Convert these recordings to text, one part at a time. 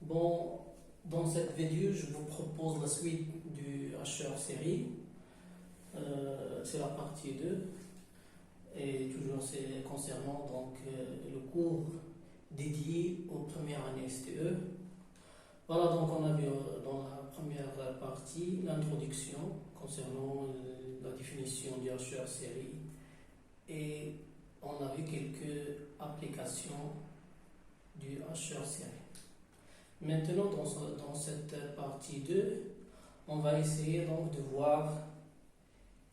Bon, dans cette vidéo, je vous propose la suite du HR série. C'est la partie 2. Et toujours c'est concernant le cours dédié aux premières années STE. Voilà, donc on a vu dans la première partie l'introduction concernant la définition du HR série. Et on a vu quelques applications du HR série. Maintenant, dans cette partie 2, on va essayer donc de voir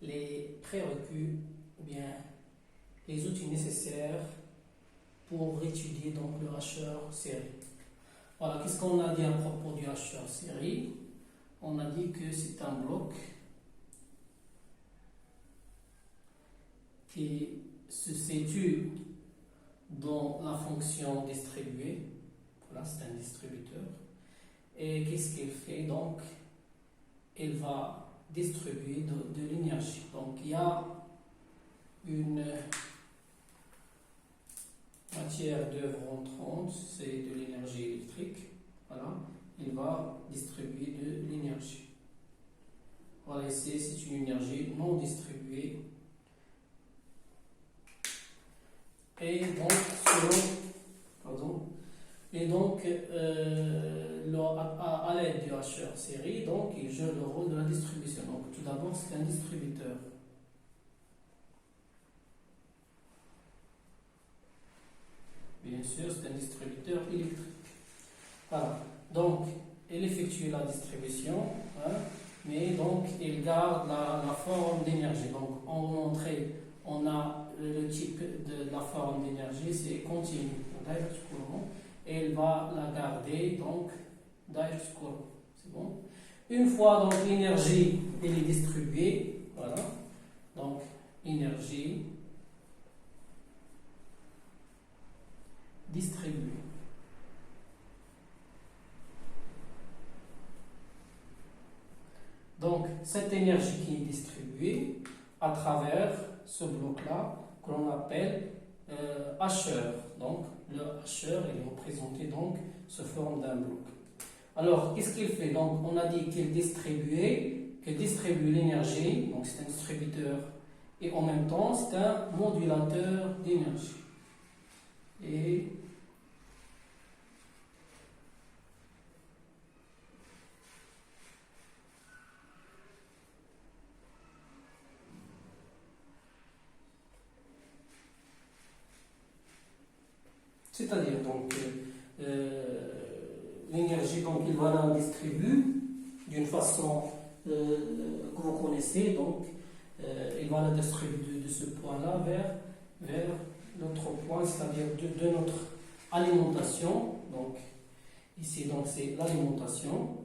les prérequis ou bien les outils nécessaires pour étudier donc le HR série. Voilà, qu'est-ce qu'on a dit à propos du HR série? On a dit que c'est un bloc qui se situe dans la fonction distribuée. Voilà, c'est un distributeur. Et qu'est-ce qu'il fait? Donc, il va distribuer de l'énergie. Donc, il y a une matière d'œuvre entrante, c'est de l'énergie électrique. Voilà, il va distribuer de l'énergie. Voilà, ici, c'est une énergie non distribuée. Et donc, à l'aide du HR série, donc, il joue le rôle de la distribution. Donc, tout d'abord, c'est un distributeur. Bien sûr, c'est un distributeur électrique. Voilà. Donc, il effectue la distribution, mais donc, il garde la forme d'énergie. Donc, en entrée, on a le type de la forme d'énergie, c'est continu, direct courant, et il va la garder, donc, direct courant. C'est bon? Une fois donc l'énergie est distribuée, voilà, donc énergie distribuée. Donc, cette énergie qui est distribuée à travers ce bloc-là, que l'on appelle HR. Donc, le HR est représenté donc sous forme d'un bloc. Alors, qu'est-ce qu'il fait? Donc, on a dit qu'il distribue l'énergie, donc c'est un distributeur, et en même temps, c'est un modulateur d'énergie. Et c'est-à-dire, donc, l'énergie, donc, il va la distribuer d'une façon que vous connaissez, donc, il va la distribuer de ce point-là vers l'autre point, c'est-à-dire de notre alimentation. Donc, ici, donc, c'est l'alimentation.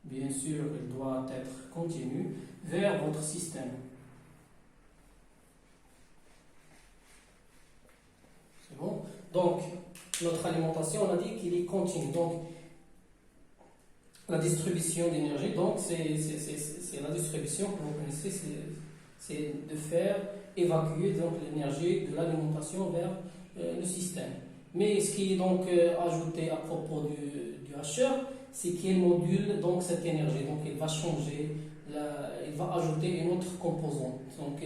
Bien sûr, il doit être continu vers votre système. C'est bon? Donc, notre alimentation, on a dit qu'il est continu. Donc, la distribution d'énergie, donc, c'est la distribution que vous connaissez, c'est de faire évacuer donc l'énergie de l'alimentation vers le système. Mais ce qui est donc ajouté à propos du HR, c'est qu'il module donc cette énergie. Donc, il va changer, il va ajouter une autre composante. Donc,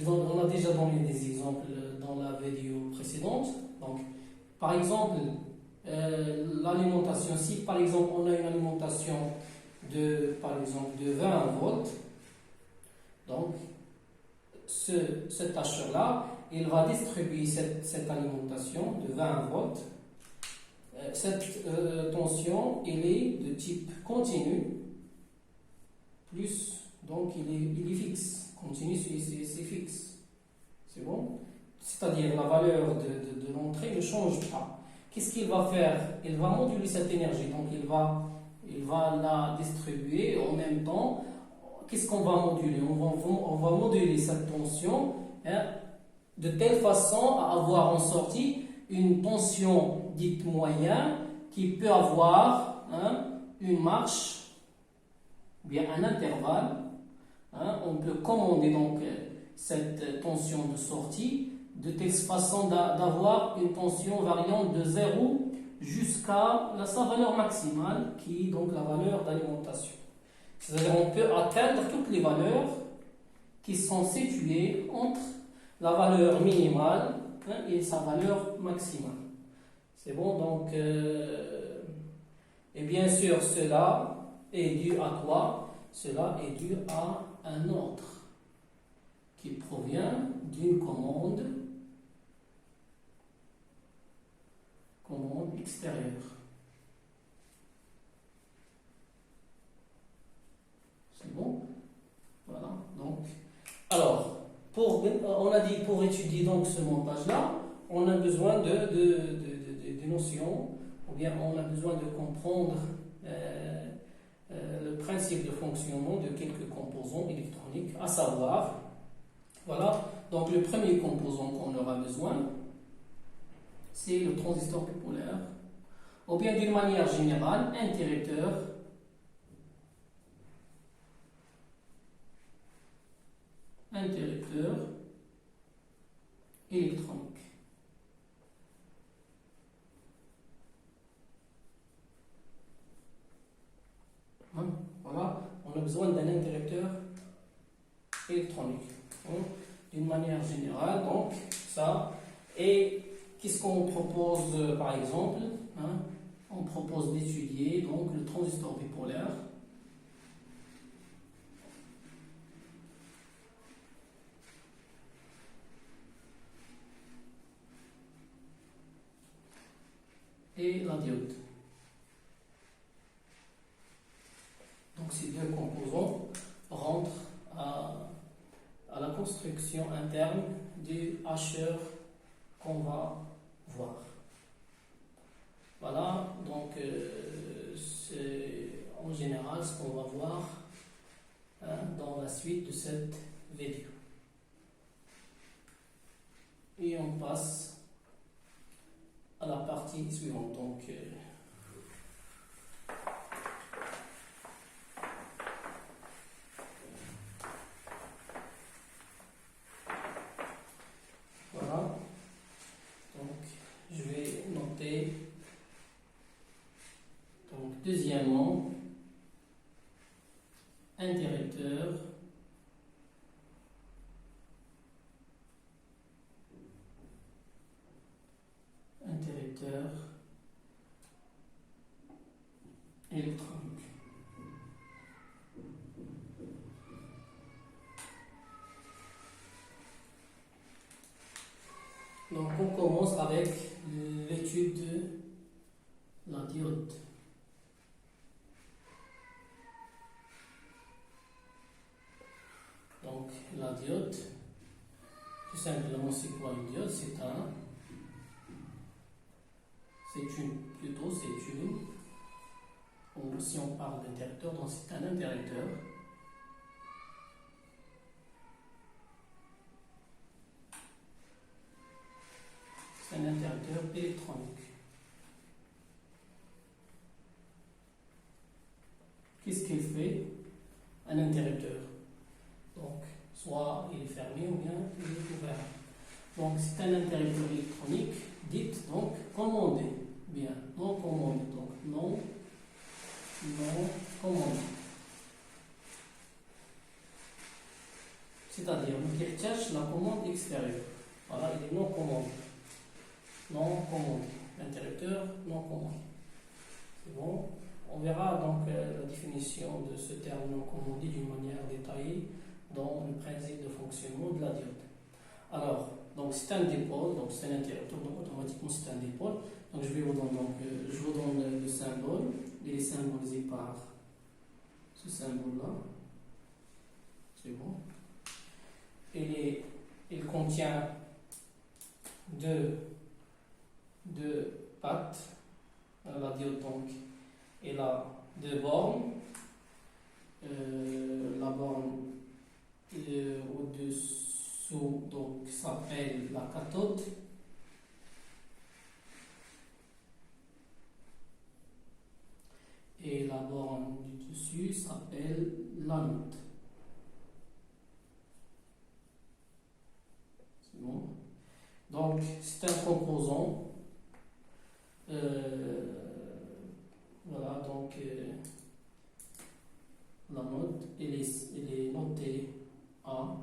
on a déjà donné des exemples dans la vidéo précédente. Donc, par exemple, l'alimentation, si par exemple on a une alimentation de 20 volts, donc cet HR-là, il va distribuer cette alimentation de 20 volts. Cette tension, elle est de type continu, plus, donc il est fixe. Continu, c'est fixe. C'est bon? C'est-à-dire la valeur de l'entrée ne change pas. Qu'est-ce qu'il va faire? Il va moduler cette énergie, donc il va la distribuer en même temps. Qu'est-ce qu'on va moduler? On va moduler cette tension de telle façon à avoir en sortie une tension dite moyenne qui peut avoir une marche, bien un intervalle. On peut commander donc cette tension de sortie de telle façon d'avoir une tension variant de 0 jusqu'à sa valeur maximale, qui est donc la valeur d'alimentation. C'est-à-dire qu'on peut atteindre toutes les valeurs qui sont situées entre la valeur minimale et sa valeur maximale. C'est bon, donc, et bien sûr, cela est dû à quoi? Cela est dû à un ordre qui provient d'une commande extérieure. C'est bon? Voilà. Donc, alors, on a dit pour étudier donc ce montage-là, on a besoin de notions, ou bien on a besoin de comprendre le principe de fonctionnement de quelques composants électroniques, à savoir, voilà, donc le premier composant qu'on aura besoin, c'est le transistor bipolaire, ou bien d'une manière générale, interrupteur électronique. Voilà, on a besoin d'un interrupteur électronique. D'une manière générale, donc ça. Et qu'est-ce qu'on propose par exemple? On propose d'étudier donc le transistor bipolaire. Et la diode. Donc ces deux composants rentrent à la construction interne du hacheur qu'on va voir. Voilà, donc c'est en général ce qu'on va voir dans la suite de cette vidéo. Et on passe à la partie suivante. Donc, voilà. Donc, je vais noter. Donc, deuxièmement, interrupteur. Électronique. Donc on commence avec l'étude de la diode. Donc la diode, tout simplement c'est quoi une diode? C'est une, ou si on parle d'interrupteur, donc c'est un interrupteur. C'est un interrupteur électronique. Qu'est-ce qu'il fait? Un interrupteur. Donc, soit il est fermé ou bien il est ouvert. Donc, c'est un interrupteur électronique, dit donc commandé. Bien, non commandé. Donc, non commandé. C'est-à-dire, il recherche la commande extérieure. Voilà, il est non commandé. Non commandé. Interrupteur non commandé. C'est bon. On verra donc la définition de ce terme non commandé d'une manière détaillée dans le principe de fonctionnement de la diode. Alors, donc c'est un dipôle, donc c'est un interrupteur, donc automatiquement c'est un dipôle. Donc je vous donne le symbole, il est symbolisé par ce symbole-là. C'est bon. Il contient deux pattes, la diode donc, et la deux bornes. La borne au-dessous donc s'appelle la cathode. Et la borne du dessus s'appelle l'anode. C'est bon. Donc, c'est un composant. Voilà, donc la note, elle est notée A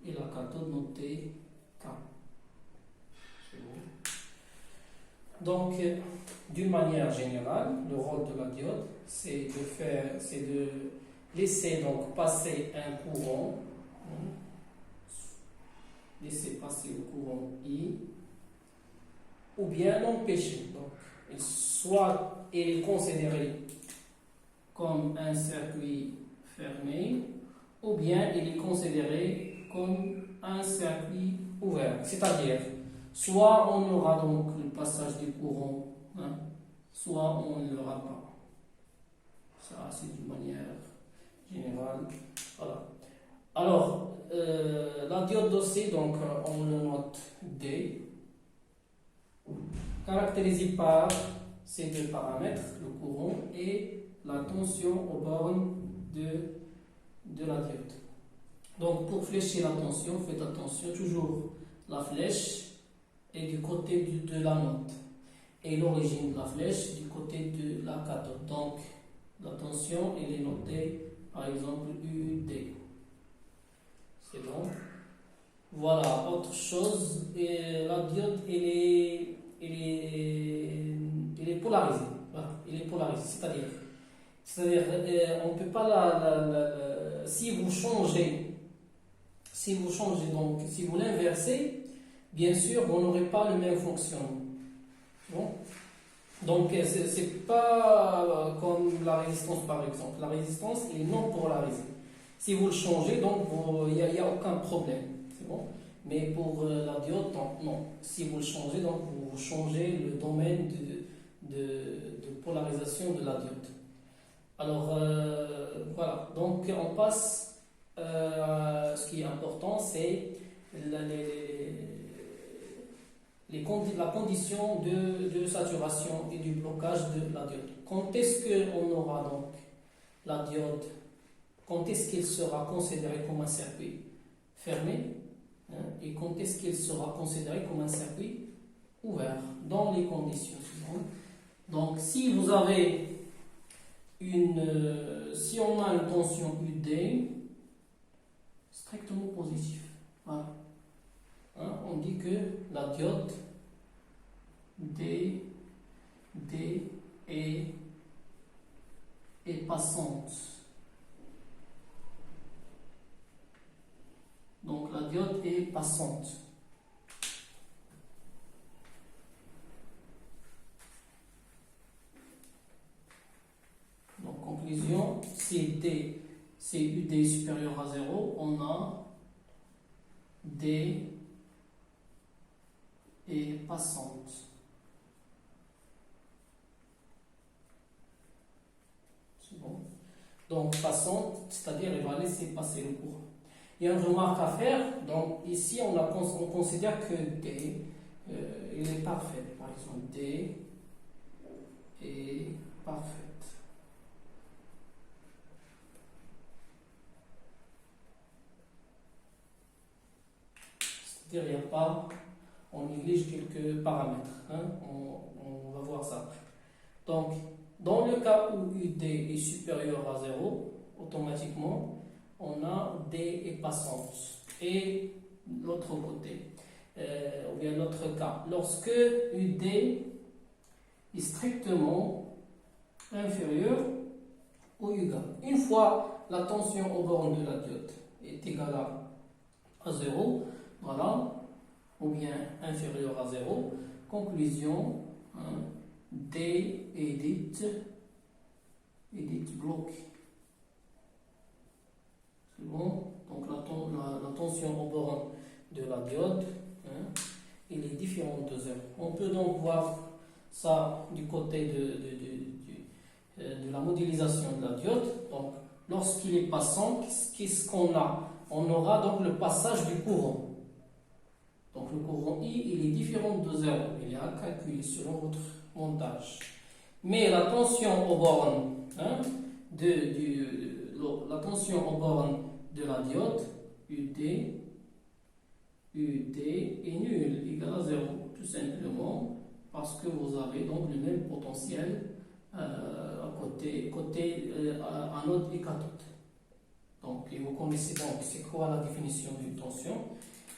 et la cathode notée K. C'est bon. Donc, d'une manière générale, le rôle de la diode, c'est de laisser donc passer un courant, laisser passer le courant I, ou bien l'empêcher. Donc, soit il est considéré comme un circuit fermé, ou bien il est considéré comme un circuit ouvert. C'est-à-dire, soit on aura donc le passage du courant, soit on ne l'aura pas. Ça, c'est d'une manière générale. Voilà. Alors, la diode aussi, donc, on le note D, caractérisée par ces deux paramètres, le courant et la tension aux bornes de la diode. Donc, pour fléchir la tension, faites attention, toujours la flèche est du côté de la note et l'origine de la flèche du côté de la cathode. Donc, la tension, elle est notée, par exemple, UD. C'est bon. Voilà, autre chose, la diode, elle est polarisée. Voilà, elle est polarisée, c'est-à-dire on ne peut pas si vous changez, donc, si vous l'inversez, bien sûr, vous n'aurez pas le même fonctionnement. Bon. Donc, c'est pas comme la résistance, par exemple. La résistance est non polarisée. Si vous le changez, donc, il n'y a aucun problème. C'est bon. Mais pour la diode, non. Si vous le changez, donc, vous changez le domaine de polarisation de la diode. Alors, voilà. Donc, on passe. Ce qui est important, c'est la condition de saturation et du blocage de la diode. Quand est-ce qu'on aura donc la diode? Quand est-ce qu'elle sera considérée comme un circuit fermé, et quand est-ce qu'elle sera considérée comme un circuit ouvert dans les conditions suivantes. Donc, si vous avez si on a une tension UD strictement positive, voilà. On dit que la diode D est passante. Donc la diode est passante. Donc conclusion, si UD est supérieur à 0, on a D est passante. C'est bon. Donc passante, c'est-à-dire elle va laisser passer le courant. Il y a une remarque à faire. Donc ici on considère que D il est parfait. Par exemple, D est parfaite. C'est-à-dire il n'y a pas, on néglige quelques paramètres. On va voir ça. Donc, dans le cas où UD est supérieur à 0, automatiquement, on a D est passante. Et l'autre côté, ou bien l'autre cas, lorsque UD est strictement inférieur au U égal. Une fois la tension aux bornes de la diode est égale à 0, voilà, ou bien inférieur à 0, conclusion, D est dite bloquée. C'est bon. Donc la tension aux bornes de la diode, elle est différente de 0. On peut donc voir ça du côté de la modélisation de la diode. Donc lorsqu'il est passant, qu'est-ce qu'on a? On aura donc le passage du courant. Donc le courant I, il est différent de 0. Il est à calculer selon votre montage. Mais la tension aux bornes, la tension aux bornes de la diode, UD, UD est nul, égal à 0, tout simplement parce que vous avez donc le même potentiel côté anode et cathode. Donc, et vous connaissez donc c'est quoi la définition d'une tension.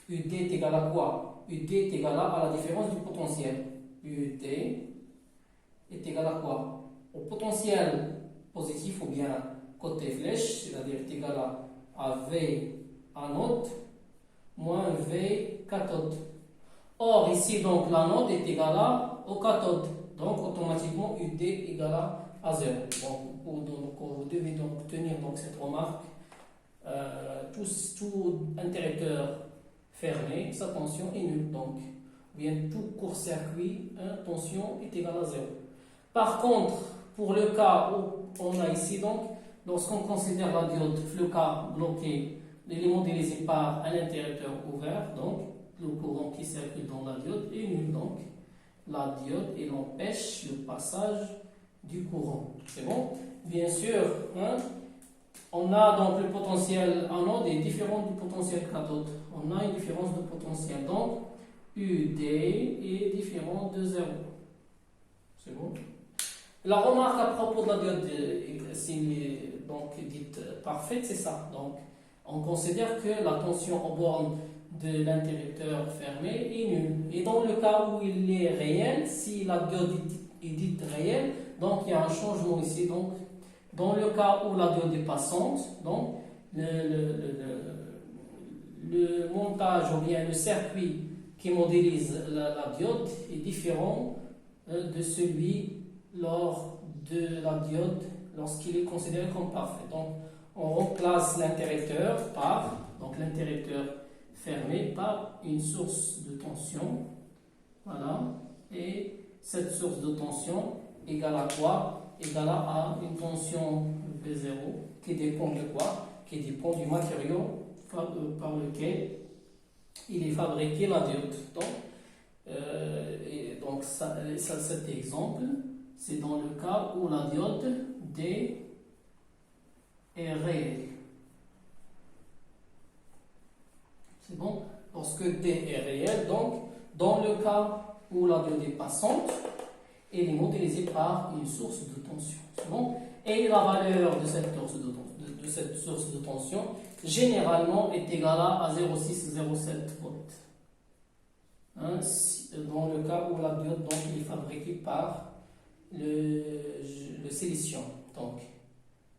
UD est égal à quoi? UD est égal à la différence du potentiel. UD est égal à quoi? Au potentiel positif ou bien côté flèche, c'est-à-dire est égal à V anode moins V cathode. Or, ici, donc, l'anode est égal au cathode. Donc, automatiquement, UD est égal à 0. Donc, vous devez donc tenir donc, cette remarque. Tout interrupteur fermé, sa tension est nulle. Donc, bien tout court-circuit, tension est égale à 0. Par contre, pour le cas où on a ici, donc, lorsqu'on considère la diode FLOCA bloquée, elle est modélisée par un interrupteur ouvert, donc le courant qui circule dans la diode est nul. Donc, la diode, elle empêche le passage du courant. C'est bon? Bien sûr, on a donc le potentiel anode est différent du potentiel cathode. On a une différence de potentiel. Donc, UD est différent de 0. C'est bon? La remarque à propos de la diode, donc dite parfaite, c'est ça. Donc, on considère que la tension aux bornes de l'interrupteur fermé est nulle. Et dans le cas où il est réel, si la diode est dite réelle, donc il y a un changement ici. Donc, dans le cas où la diode est passante, donc le montage ou bien le circuit qui modélise la diode est différent de celui lors de la diode lorsqu'il est considéré comme parfait. Donc, on remplace l'interrupteur par l'interrupteur fermé par une source de tension. Voilà. Et cette source de tension égale à quoi? Égale à une tension V0 qui dépend de quoi? Qui dépend du matériau par lequel il est fabriqué la diode. Donc, cet exemple, c'est dans le cas où la diode D est réelle. C'est bon? Lorsque D est réel, donc, dans le cas où la diode est passante, elle est modélisée par une source de tension. C'est bon? Et la valeur de cette source de tension, généralement, est égale à 0,607 volts. Dans le cas où la diode donc, est fabriquée par le silicium. Donc,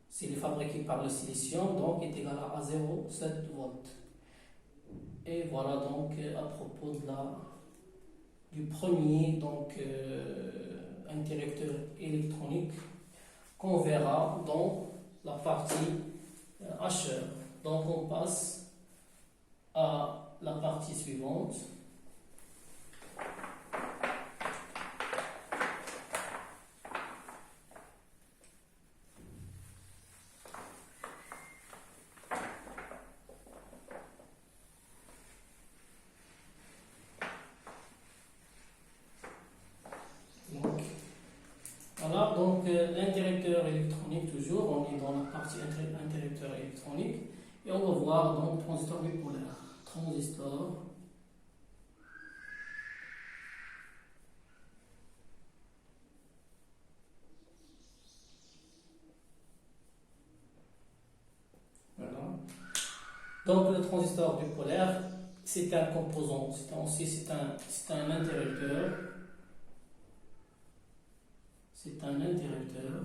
s'il est fabriqué par le silicium, donc est égal à 0,7 volts. Et voilà donc à propos du premier interrupteur électronique qu'on verra dans la partie HR. Donc on passe à la partie suivante. Voilà, donc l'interrupteur électronique toujours, on est dans la partie interrupteur électronique et on va voir donc transistor bipolaire. Transistor voilà. Donc le transistor bipolaire, c'est un composant, c'est un interrupteur. C'est un interrupteur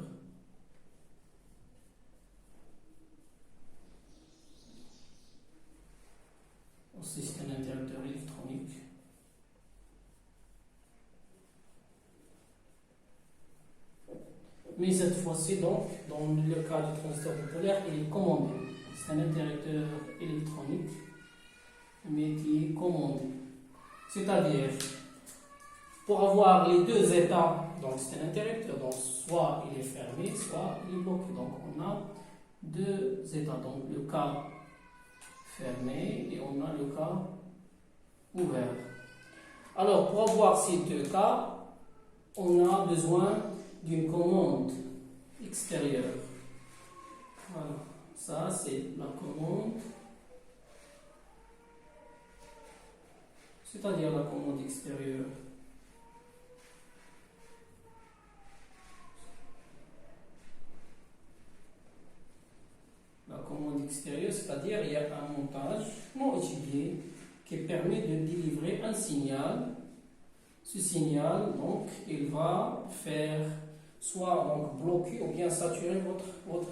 aussi c'est un interrupteur électronique. Mais cette fois-ci donc, dans le cas du transistor bipolaire, il est commandé. C'est un interrupteur électronique, mais qui est commandé. C'est-à-dire, pour avoir les deux états, donc c'est un interrupteur, donc soit il est fermé, soit il est bloqué. Donc on a deux états, donc le cas fermé et on a le cas ouvert. Alors pour avoir ces deux cas, on a besoin d'une commande extérieure. Voilà, ça c'est la commande c'est-à-dire la commande extérieure. La commande extérieure, c'est-à-dire il y a un montage non étudié qui permet de délivrer un signal. Ce signal, donc, il va faire soit donc, bloquer ou bien saturer votre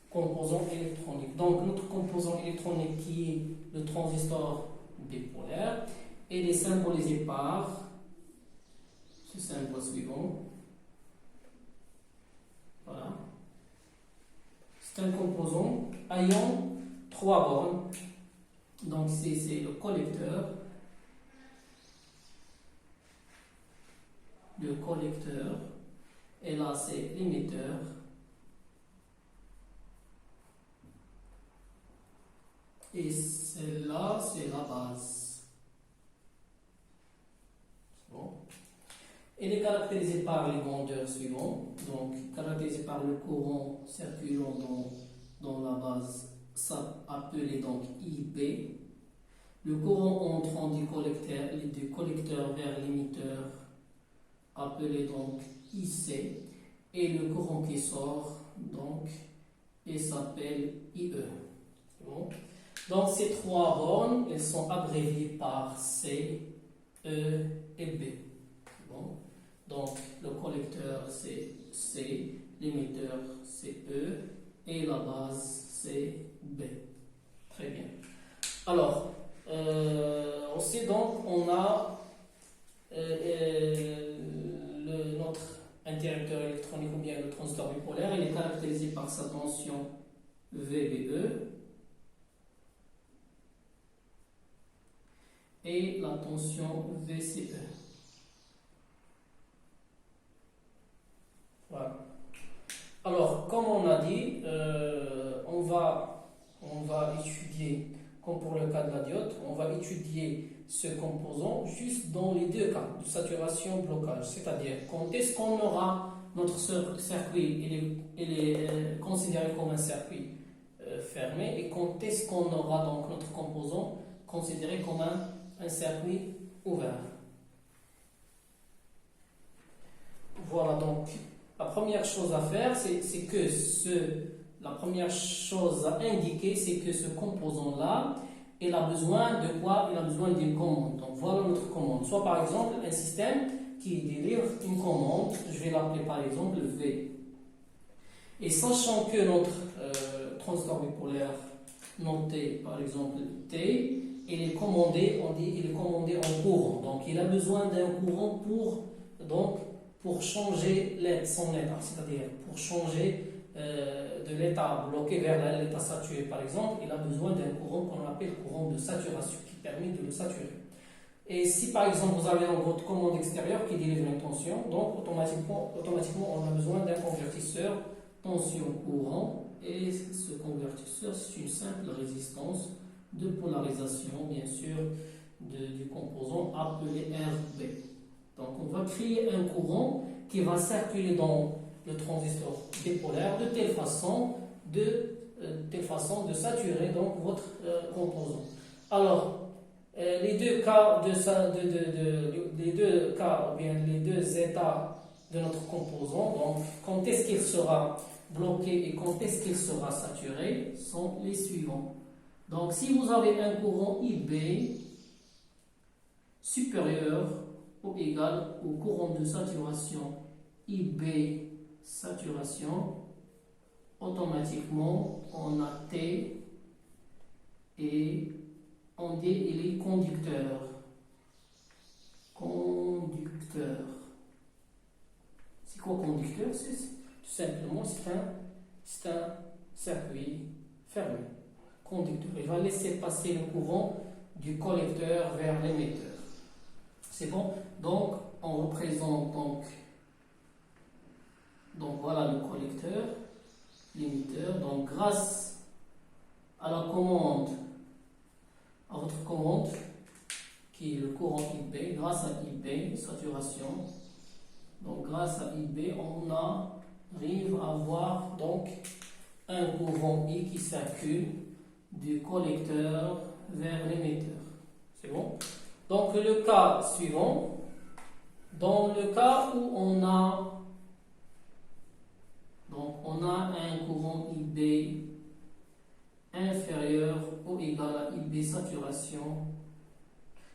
composant électronique. Donc, notre composant électronique qui est le transistor bipolaire, il est symbolisé par ce symbole suivant. Voilà. C'est un composant ayant 3 bornes. Donc, c'est le collecteur. Le collecteur. Et là, c'est l'émetteur. Et celle-là, c'est la base. Bon. Elle est caractérisée par les grandeurs suivantes. Donc, caractérisée par le courant circulant dans la base, ça appelé donc IB. Le courant entrant du collecteur vers l'émetteur, appelé donc IC. Et le courant qui sort, donc, il s'appelle IE. Bon. Donc, ces 3 bornes, elles sont abréviées par C, E et B. Bon. Donc, le collecteur, c'est C, l'émetteur, c'est E, et la base, c'est B. Très bien. Alors, aussi, donc, on a notre interrupteur électronique ou bien le transistor bipolaire. Il est caractérisé par sa tension VBE et la tension VCE. Voilà. Alors, comme on a dit, on va étudier, comme pour le cas de la diode, on va étudier ce composant juste dans les 2 cas de saturation blocage, c'est-à-dire quand est-ce qu'on aura notre circuit, il est considéré comme un circuit fermé, et quand est-ce qu'on aura donc notre composant considéré comme un circuit ouvert. Voilà, donc la première chose à faire, c'est que la première chose à indiquer, c'est que ce composant-là, il a besoin de quoi? Il a besoin d'une commande. Donc voilà notre commande. Soit par exemple un système qui délivre une commande, je vais l'appeler par exemple V. Et sachant que notre transistor bipolaire noté par exemple T, il est commandé, on dit, il est commandé en courant. Donc il a besoin d'un courant pour changer son état, c'est-à-dire pour changer de l'état bloqué vers l'état saturé par exemple, il a besoin d'un courant qu'on appelle courant de saturation qui permet de le saturer. Et si par exemple vous avez votre commande extérieure qui délivre une tension, donc automatiquement on a besoin d'un convertisseur tension-courant, et ce convertisseur c'est une simple résistance de polarisation bien sûr du composant appelé RB. Donc on va créer un courant qui va circuler dans le transistor bipolaire de telle façon de saturer donc votre composant. Alors les 2 cas les 2 cas ou bien les 2 états de notre composant, donc quand est-ce qu'il sera bloqué et quand est-ce qu'il sera saturé, sont les suivants. Donc si vous avez un courant IB supérieur ou égal au courant de saturation IB saturation, automatiquement on a T et on dit il est conducteur. C'est quoi conducteur? C'est tout simplement c'est un circuit fermé. Conducteur. Il va laisser passer le courant du collecteur vers l'émetteur. C'est bon? Donc on représente donc voilà le collecteur, l'émetteur. Donc grâce à la commande, à votre commande qui est le courant IB, grâce à IB, saturation, donc grâce à IB, on arrive à avoir donc un courant I qui circule du collecteur vers l'émetteur. C'est bon? Donc le cas suivant, dans le cas où on a un courant IB inférieur ou égal à IB saturation,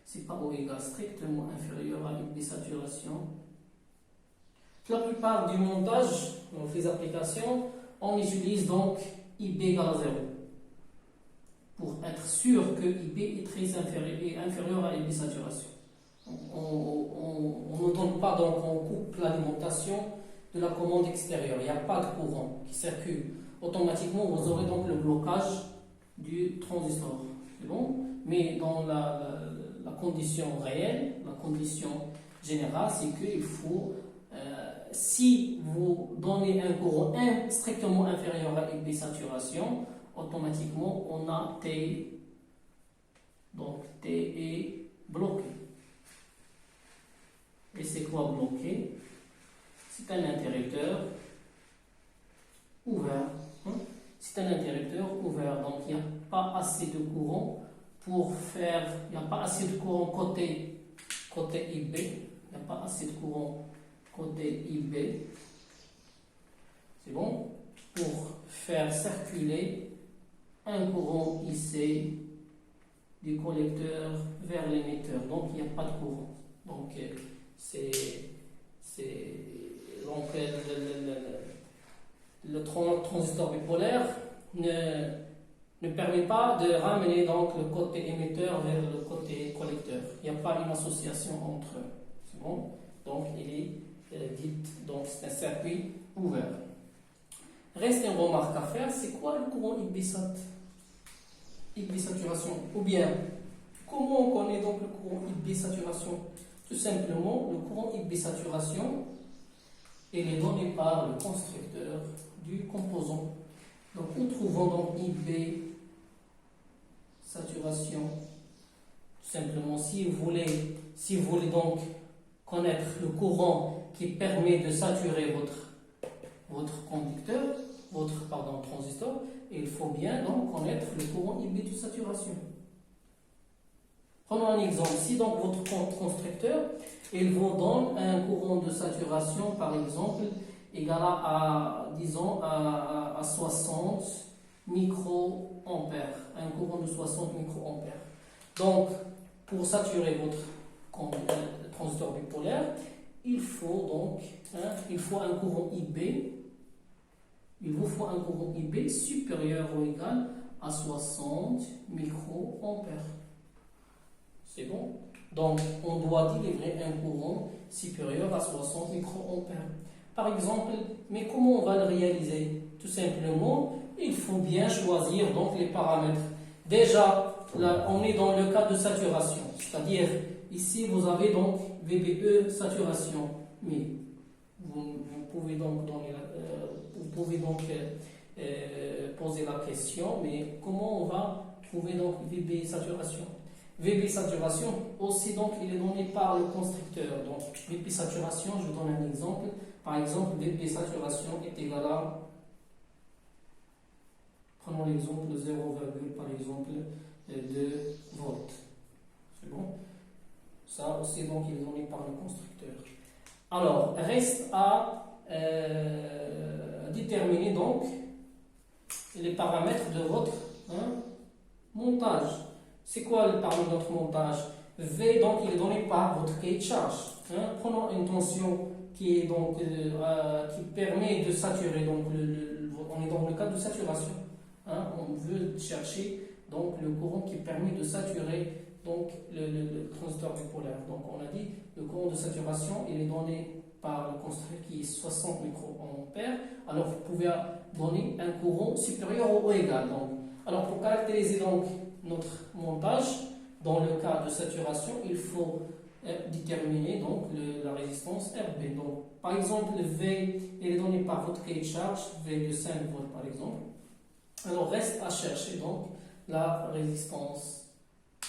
c'est pas ou égal, strictement inférieur à IB saturation. La plupart du montage, dans les applications, on utilise donc IB égale à 0 pour être sûr que IB est très inférieur à IB saturation. On ne donne pas, donc on coupe l'alimentation de la commande extérieure. Il n'y a pas de courant qui circule. Automatiquement, vous aurez donc le blocage du transistor. C'est bon? Mais dans la condition réelle, la condition générale, c'est qu'il faut, si vous donnez un courant strictement inférieur à IB saturation, automatiquement on a T, donc T est bloqué. Et c'est quoi bloqué? C'est un interrupteur ouvert. C'est un interrupteur ouvert, donc il n'y a pas assez de courant pour faire, il n'y a pas assez de courant côté IB, il n'y a pas assez de courant côté IB, c'est bon, pour faire circuler un courant IC du collecteur vers l'émetteur, donc il n'y a pas de courant. Donc donc le transistor bipolaire ne permet pas de ramener donc le côté émetteur vers le côté collecteur. Il n'y a pas une association entre eux. C'est bon? Donc il est dit, donc c'est un circuit ouvert. Reste une remarque à faire, c'est quoi le courant IB-SAT? IB-saturation. Ou bien, comment on connaît donc le courant IB-saturation? Tout simplement, le courant IB-saturation, il est donné par le constructeur du composant. Donc nous trouvons donc IB saturation. Tout simplement, si vous voulez donc connaître le courant qui permet de saturer votre conducteur, transistor, il faut bien donc connaître le courant IB de saturation. Prenons un exemple. Si donc votre constructeur, il vous donne un courant de saturation, par exemple, égal à disons, à 60 microampères. Un courant de 60 microampères. Donc, pour saturer votre transistor bipolaire, il faut un courant IB. Il vous faut un courant IB supérieur ou égal à 60 microampères. C'est bon? Donc, on doit délivrer un courant supérieur à 60 microampères. Par exemple, mais comment on va le réaliser? Tout simplement, il faut bien choisir donc les paramètres. Déjà, là, on est dans le cas de saturation, c'est-à-dire ici vous avez donc VBE saturation. Mais vous pouvez donc poser la question, mais comment on va trouver donc VB saturation? VB saturation aussi donc il est donné par le constructeur. Donc VB saturation, je vous donne un exemple. Par exemple, VB saturation est égal à, prenons l'exemple de 0, par exemple 2 volts. C'est bon? Ça aussi donc il est donné par le constructeur. Alors reste à déterminer donc les paramètres de votre montage. C'est quoi le paramètre de notre montage? V, donc, il est donné par votre cahier de charge. Prenons une tension qui est donc qui permet de saturer. Donc, on est dans le cas de saturation. On veut chercher donc le courant qui permet de saturer donc le transistor bipolaire. Donc, on a dit le courant de saturation, il est donné par le constructeur qui est 60 microampères. Alors, vous pouvez donner un courant supérieur ou égal. Donc, alors, pour caractériser donc notre montage, dans le cas de saturation, il faut déterminer donc la résistance RB. Donc, par exemple, le V est donné par votre cahier de charge, V de 5 volts par exemple. Alors, reste à chercher donc la résistance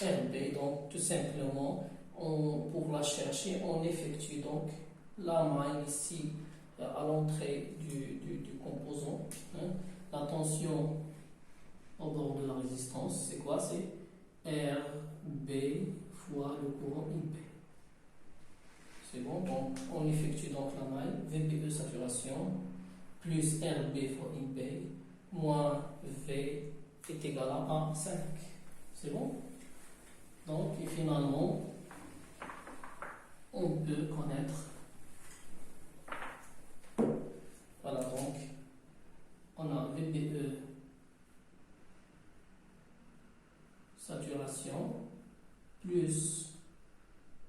RB. Donc, tout simplement, pour la chercher, on effectue donc la maille ici à l'entrée du composant. La tension au bord de la résistance, c'est quoi? C'est RB fois le courant IP. C'est bon, donc on effectue donc la maille VBE saturation plus RB fois IP moins V est égal à 5. C'est bon? Donc, et finalement, on peut connaître. Voilà, donc, on a VBE saturation plus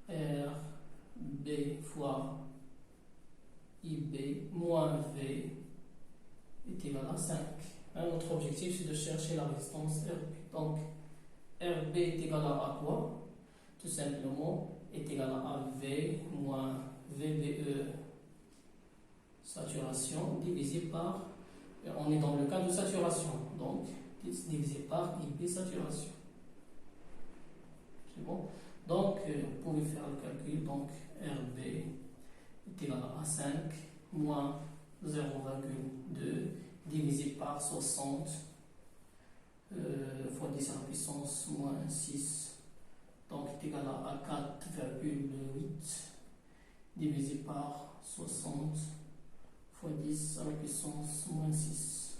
RB fois IB moins V est égal à 5. Notre objectif, c'est de chercher la résistance RB. Donc, RB est égal à quoi? Tout simplement, est égal à V moins VBE saturation divisé par, on est dans le cas de saturation, donc divisé par IB saturation. C'est bon? Donc, vous pouvez faire le calcul. Donc, RB est égal à 5 moins 0,2 divisé par 60 fois 10 à la puissance moins 6. Donc, est égal à 4,8 divisé par 60 fois 10 à la puissance moins 6.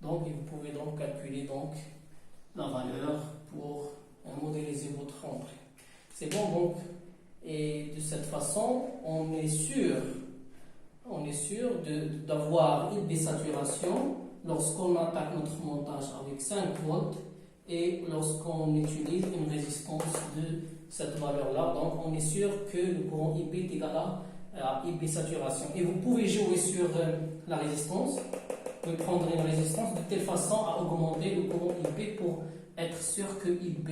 Donc, vous pouvez donc calculer donc la valeur pour modéliser votre entrée. C'est bon, donc, et de cette façon, on est sûr d'avoir une désaturation lorsqu'on attaque notre montage avec 5 volts et lorsqu'on utilise une résistance de cette valeur-là. Donc, on est sûr que le courant IB est égal à IB saturation. Et vous pouvez jouer sur la résistance. Vous pouvez prendre une résistance de telle façon à augmenter le courant IB pour être sûr que IB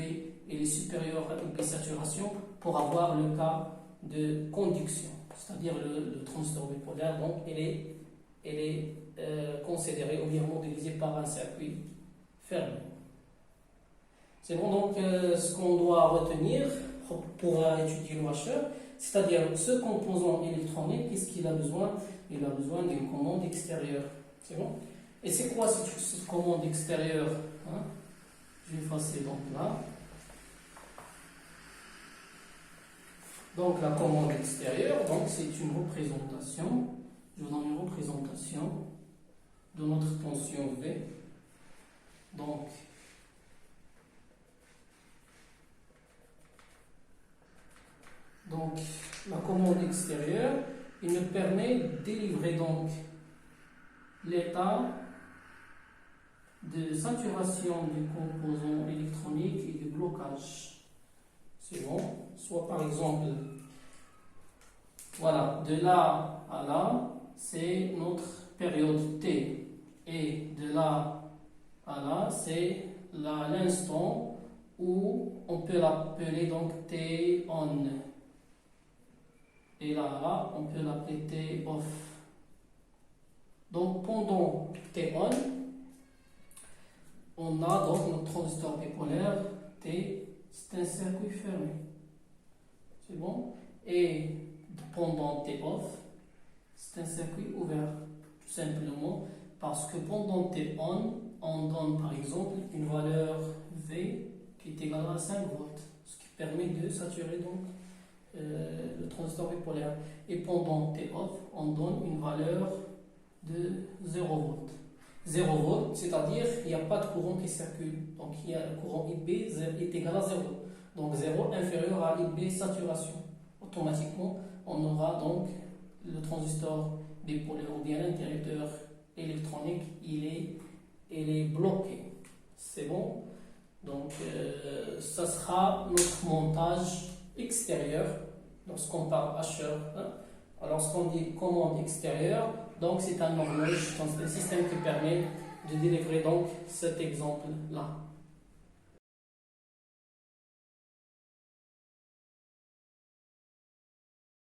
est supérieur à IB saturation pour avoir le cas de conduction, c'est-à-dire le transistor bipolaire. Donc, il est considéré ou bien modélisé par un circuit fermé. C'est bon, donc ce qu'on doit retenir pour étudier le washer, c'est-à-dire ce composant électronique, qu'est-ce qu'il a besoin? Il a besoin d'une commande extérieure. C'est bon? Et c'est quoi cette commande extérieure? Je vais effacer donc là. Donc la commande extérieure, donc c'est une représentation. Je vous donne une représentation de notre tension V. Donc la commande extérieure, il nous permet de délivrer donc l'état de saturation du composant électronique et du blocage. C'est bon. Soit par exemple, voilà, de là à là, c'est notre période T. Et de là à là, c'est l'instant où on peut l'appeler donc T on. Et là, on peut l'appeler T off. Donc pendant T on, on a donc notre transistor bipolaire T, c'est un circuit fermé. C'est bon? Et pendant T off, c'est un circuit ouvert. Tout simplement parce que pendant T on donne par exemple une valeur V qui est égale à 5 volts, ce qui permet de saturer donc le transistor bipolaire. Et pendant T off, on donne une valeur de 0 volts. 0 volts, c'est-à-dire qu'il n'y a pas de courant qui circule. Donc il y a le courant IB est égal à 0. Donc 0 inférieur à IB saturation. Automatiquement, on aura donc le transistor bipolaire ou bien l'interrupteur électronique, il est bloqué. C'est bon? Donc ça sera notre montage extérieur lorsqu'on parle Usher. Lorsqu'on dit commande extérieure, donc c'est un horloge, c'est un système qui permet de délivrer donc cet exemple-là.